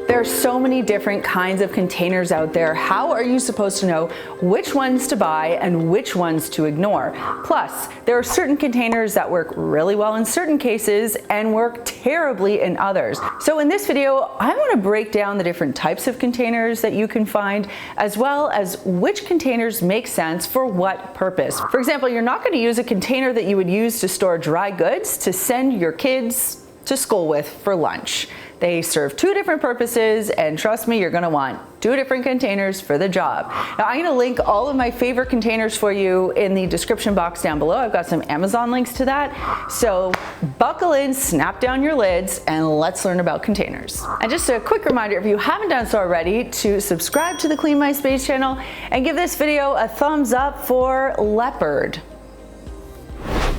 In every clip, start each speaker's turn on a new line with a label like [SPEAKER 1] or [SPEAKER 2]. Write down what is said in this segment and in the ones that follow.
[SPEAKER 1] There are so many different kinds of containers out there. How are you supposed to know which ones to buy and which ones to ignore? Plus, there are certain containers that work really well in certain cases and work terribly in others. So in this video, I want to break down the different types of containers that you can find, as well as which containers make sense for what purpose. For example, you're not going to use a container that you would use to store dry goods to send your kids to school with for lunch. They serve two different purposes, and trust me, you're gonna want two different containers for the job. Now, I'm gonna link all of my favorite containers for you in the description box down below. I've got some Amazon links to that. So buckle in, snap down your lids, and let's learn about containers. And just a quick reminder, if you haven't done so already, to subscribe to the Clean My Space channel and give this video a thumbs up for leopard.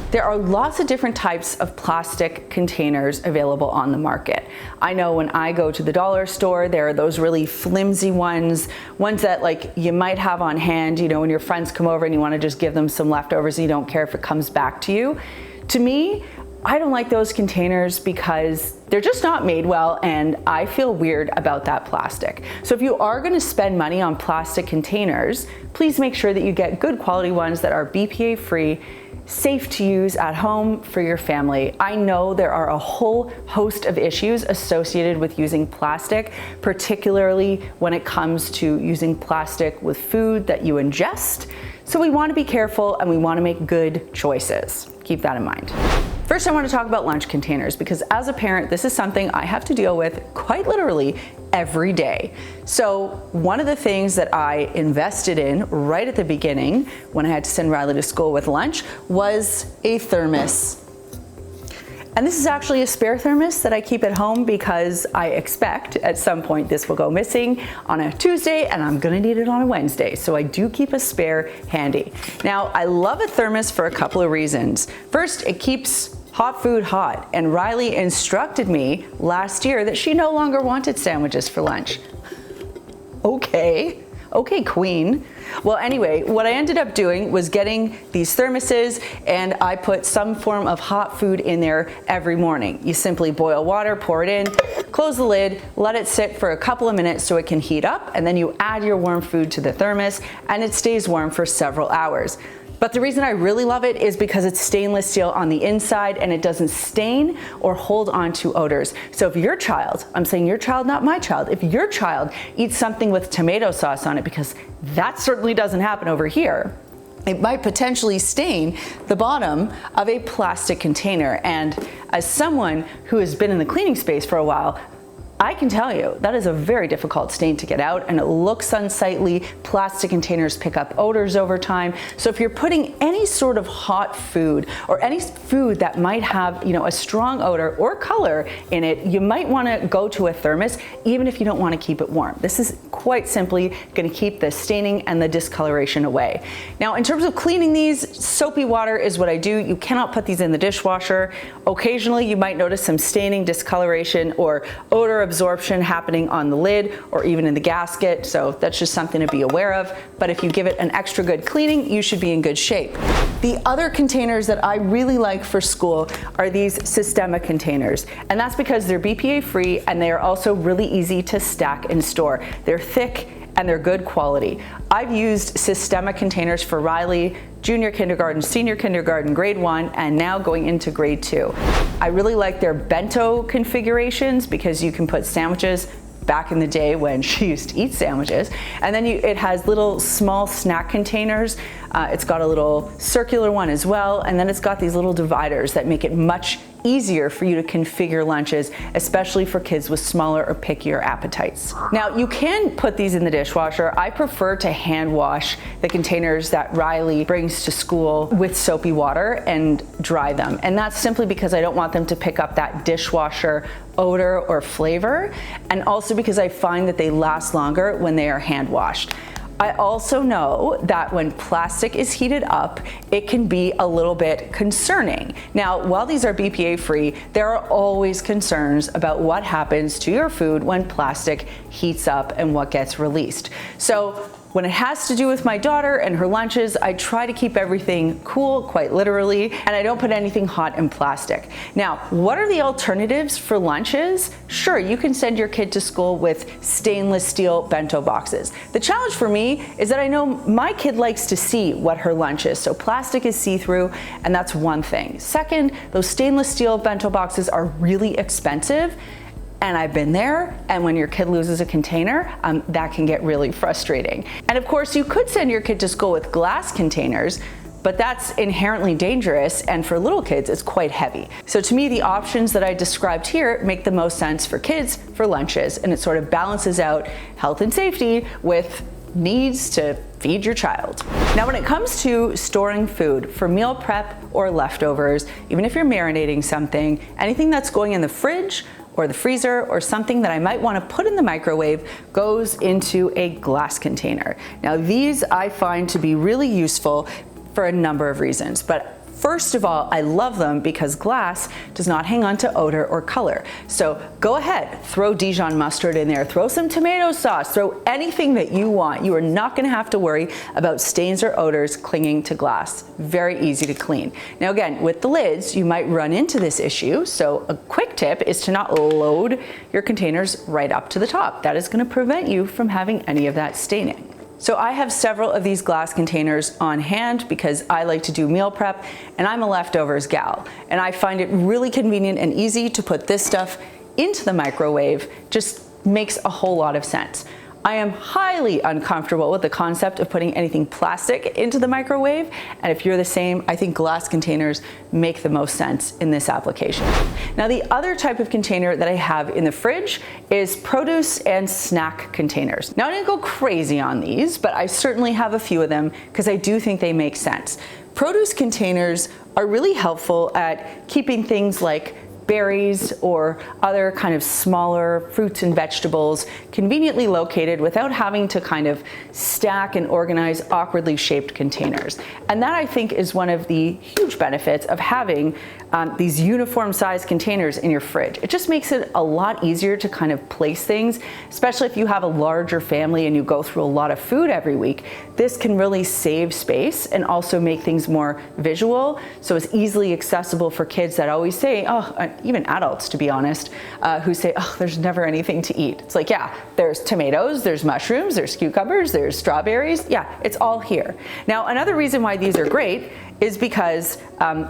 [SPEAKER 1] There are lots of different types of plastic containers available on the market. I know when I go to the dollar store, there are those really flimsy ones that like you might have on hand, you know, when your friends come over and you want to just give them some leftovers and you don't care if it comes back to you. To me, I don't like those containers because they're just not made well, and I feel weird about that plastic. So if you are going to spend money on plastic containers, please make sure that you get good quality ones that are BPA free, safe to use at home for your family. I know there are a whole host of issues associated with using plastic, particularly when it comes to using plastic with food that you ingest. So we want to be careful and we want to make good choices. Keep that in mind. First, I want to talk about lunch containers because as a parent, this is something I have to deal with quite literally every day. So one of the things that I invested in right at the beginning when I had to send Riley to school with lunch was a thermos. And this is actually a spare thermos that I keep at home because I expect at some point this will go missing on a Tuesday and I'm gonna need it on a Wednesday. So I do keep a spare handy. Now, I love a thermos for a couple of reasons. First, it keeps hot food hot, and Riley instructed me last year that she no longer wanted sandwiches for lunch. Okay, queen. Well, anyway, what I ended up doing was getting these thermoses, and I put some form of hot food in there every morning. You simply boil water, pour it in, close the lid, let it sit for a couple of minutes so it can heat up, and then you add your warm food to the thermos, and it stays warm for several hours. But the reason I really love it is because it's stainless steel on the inside and it doesn't stain or hold on to odors. So if your child, I'm saying your child, not my child, if your child eats something with tomato sauce on it, because that certainly doesn't happen over here, it might potentially stain the bottom of a plastic container. And as someone who has been in the cleaning space for a while, I can tell you that is a very difficult stain to get out, and it looks unsightly. Plastic containers pick up odors over time. So if you're putting any sort of hot food or any food that might have, you know, a strong odor or color in it, you might want to go to a thermos, even if you don't want to keep it warm. This is quite simply going to keep the staining and the discoloration away. Now, in terms of cleaning these, soapy water is what I do. You cannot put these in the dishwasher. Occasionally, you might notice some staining, discoloration, or odor absorption happening on the lid or even in the gasket, so that's just something to be aware of. But if you give it an extra good cleaning, you should be in good shape. The other containers that I really like for school are these Sistema containers, and that's because they're BPA free and they are also really easy to stack and store. They're thick and they're good quality. I've used Sistema containers for Riley, junior kindergarten, senior kindergarten, grade 1, and now going into grade 2. I really like their Bento configurations because you can put sandwiches back in the day when she used to eat sandwiches. And then it has little small snack containers. It's got a little circular one as well. And then it's got these little dividers that make it much easier for you to configure lunches, especially for kids with smaller or pickier appetites. Now, you can put these in the dishwasher. I prefer to hand wash the containers that Riley brings to school with soapy water and dry them. And that's simply because I don't want them to pick up that dishwasher odor or flavor, and also because I find that they last longer when they are hand washed. I also know that when plastic is heated up, it can be a little bit concerning. Now, while these are BPA free, there are always concerns about what happens to your food when plastic heats up and what gets released. So When it has to do with my daughter and her lunches, I try to keep everything cool, quite literally, and I don't put anything hot in plastic. Now, what are the alternatives for lunches? Sure, you can send your kid to school with stainless steel bento boxes. The challenge for me is that I know my kid likes to see what her lunch is, so plastic is see-through, and that's one thing. Second, those stainless steel bento boxes are really expensive. And I've been there, and when your kid loses a container, that can get really frustrating. And of course, you could send your kid to school with glass containers, but that's inherently dangerous, and for little kids, it's quite heavy. So to me, the options that I described here make the most sense for kids for lunches, and it sort of balances out health and safety with needs to feed your child. Now, when it comes to storing food for meal prep or leftovers, even if you're marinating something, anything that's going in the fridge or the freezer or something that I might want to put in the microwave goes into a glass container. Now, these I find to be really useful for a number of reasons, but first of all, I love them because glass does not hang on to odor or color. So go ahead, throw Dijon mustard in there, throw some tomato sauce, throw anything that you want. You are not gonna have to worry about stains or odors clinging to glass. Very easy to clean. Now again, with the lids, you might run into this issue. So a quick tip is to not load your containers right up to the top. That is gonna prevent you from having any of that staining. So I have several of these glass containers on hand because I like to do meal prep and I'm a leftovers gal. And I find it really convenient and easy to put this stuff into the microwave. Just makes a whole lot of sense. I am highly uncomfortable with the concept of putting anything plastic into the microwave, and if you're the same, I think glass containers make the most sense in this application. Now, the other type of container that I have in the fridge is produce and snack containers. Now, I didn't go crazy on these, but I certainly have a few of them because I do think they make sense. Produce containers are really helpful at keeping things like berries or other kind of smaller fruits and vegetables conveniently located without having to kind of stack and organize awkwardly shaped containers. And that, I think, is one of the huge benefits of having these uniform sized containers in your fridge. It just makes it a lot easier to kind of place things, especially if you have a larger family and you go through a lot of food every week. This can really save space and also make things more visual, so it's easily accessible for kids that always say, even adults, to be honest, who say, there's never anything to eat. It's like, yeah, there's tomatoes, there's mushrooms, there's cucumbers, there's strawberries. Yeah, it's all here. Now, another reason why these are great is because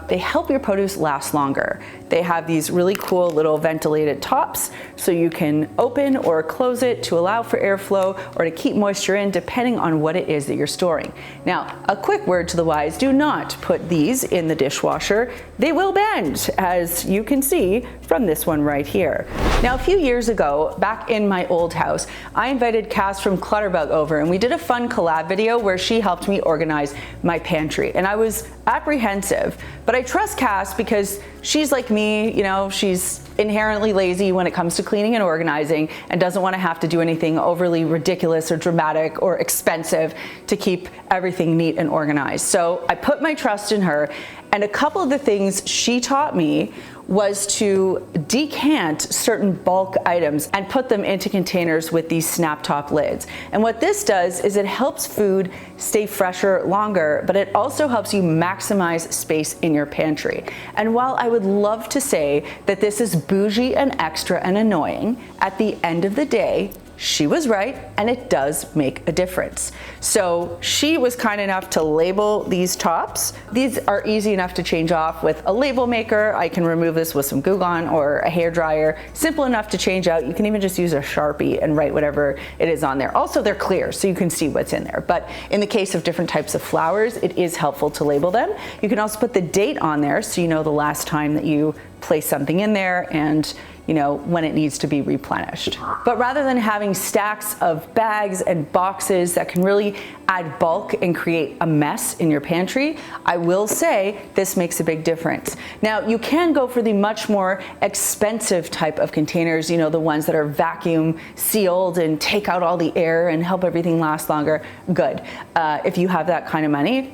[SPEAKER 1] they help your produce last longer. They have these really cool little ventilated tops, so you can open or close it to allow for airflow or to keep moisture in, depending on what it is that you're storing. Now, a quick word to the wise, do not put these in the dishwasher. They will bend, as you can see from this one right here. Now, a few years ago, back in my old house, I invited Cass from Clutterbug over, and we did a fun collab video where she helped me organize my pantry. And I was apprehensive, but I trust Cass because she's like me, you know, she's inherently lazy when it comes to cleaning and organizing and doesn't want to have to do anything overly ridiculous or dramatic or expensive to keep everything neat and organized. So I put my trust in her, and a couple of the things she taught me was to decant certain bulk items and put them into containers with these snap top lids. And what this does is it helps food stay fresher longer, but it also helps you maximize space in your pantry. And while I would love to say that this is bougie and extra and annoying, at the end of the day, she was right, and it does make a difference. So she was kind enough to label these tops. These are easy enough to change off with a label maker. I can remove this with some Goo Gone or a hairdryer. Simple enough to change out. You can even just use a Sharpie and write whatever it is on there. Also, they're clear, so you can see what's in there. But in the case of different types of flowers, it is helpful to label them. You can also put the date on there so you know the last time that you placed something in there and you know, when it needs to be replenished. But rather than having stacks of bags and boxes that can really add bulk and create a mess in your pantry, I will say this makes a big difference. Now, you can go for the much more expensive type of containers, you know, the ones that are vacuum sealed and take out all the air and help everything last longer. Good. If you have that kind of money,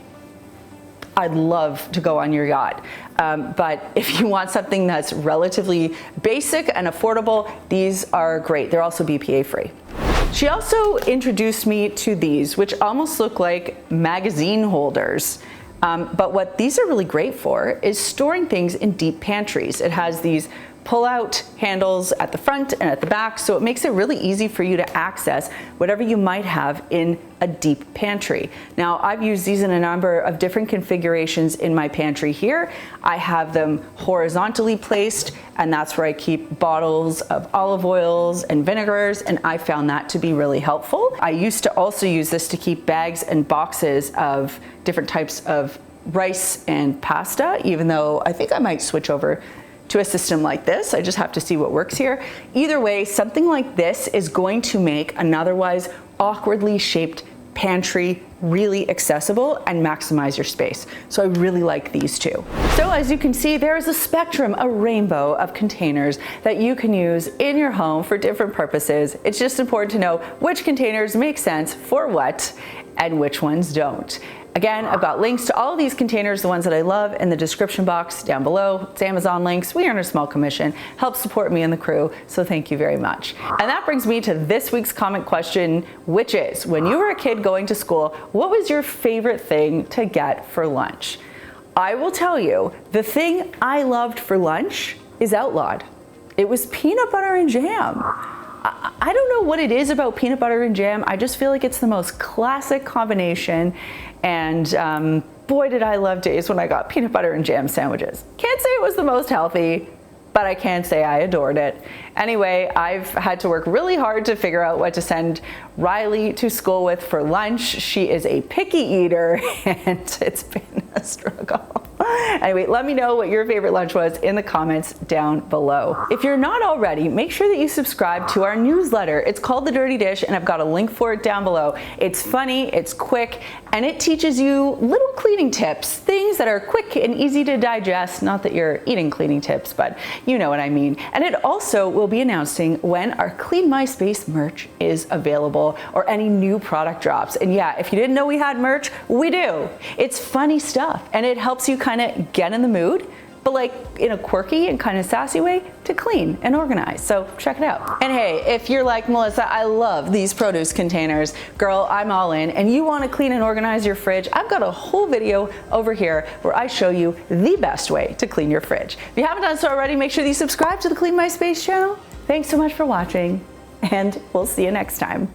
[SPEAKER 1] I'd love to go on your yacht. But if you want something that's relatively basic and affordable, these are great. They're also BPA free. She also introduced me to these, which almost look like magazine holders. But what these are really great for is storing things in deep pantries. It has these pull-out handles at the front and at the back, so it makes it really easy for you to access whatever you might have in a deep pantry. Now, I've used these in a number of different configurations in my pantry here. I have them horizontally placed, and that's where I keep bottles of olive oils and vinegars, and I found that to be really helpful. I used to also use this to keep bags and boxes of different types of rice and pasta, even though I think I might switch over to a system like this. I just have to see what works here. Either way, something like this is going to make an otherwise awkwardly shaped pantry really accessible and maximize your space. So I really like these two. So as you can see, there is a spectrum, a rainbow of containers that you can use in your home for different purposes. It's just important to know which containers make sense for what and which ones don't. Again, I've got links to all of these containers, the ones that I love, in the description box down below. It's Amazon links. We earn a small commission, help support me and the crew, so thank you very much. And that brings me to this week's comment question, which is, when you were a kid going to school, what was your favorite thing to get for lunch? I will tell you, the thing I loved for lunch is outlawed. It was peanut butter and jam. I don't know what it is about peanut butter and jam. I just feel like it's the most classic combination. And boy, did I love days when I got peanut butter and jam sandwiches. Can't say it was the most healthy, but I can say I adored it. Anyway, I've had to work really hard to figure out what to send Riley to school with for lunch. She is a picky eater, and it's been a struggle. Anyway, let me know what your favorite lunch was in the comments down below. If you're not already, make sure that you subscribe to our newsletter. It's called The Dirty Dish, and I've got a link for it down below. It's funny, it's quick, and it teaches you little cleaning tips, things that are quick and easy to digest. Not that you're eating cleaning tips, but you know what I mean. And it also will be announcing when our Clean My Space merch is available or any new product drops. And yeah, if you didn't know we had merch, we do. It's funny stuff, and it helps you kind of get in the mood, but like in a quirky and kind of sassy way to clean and organize. So check it out. And hey, if you're like Melissa, I love these produce containers. Girl, I'm all in. And you want to clean and organize your fridge? I've got a whole video over here where I show you the best way to clean your fridge. If you haven't done so already, make sure that you subscribe to the Clean My Space channel. Thanks so much for watching, and we'll see you next time.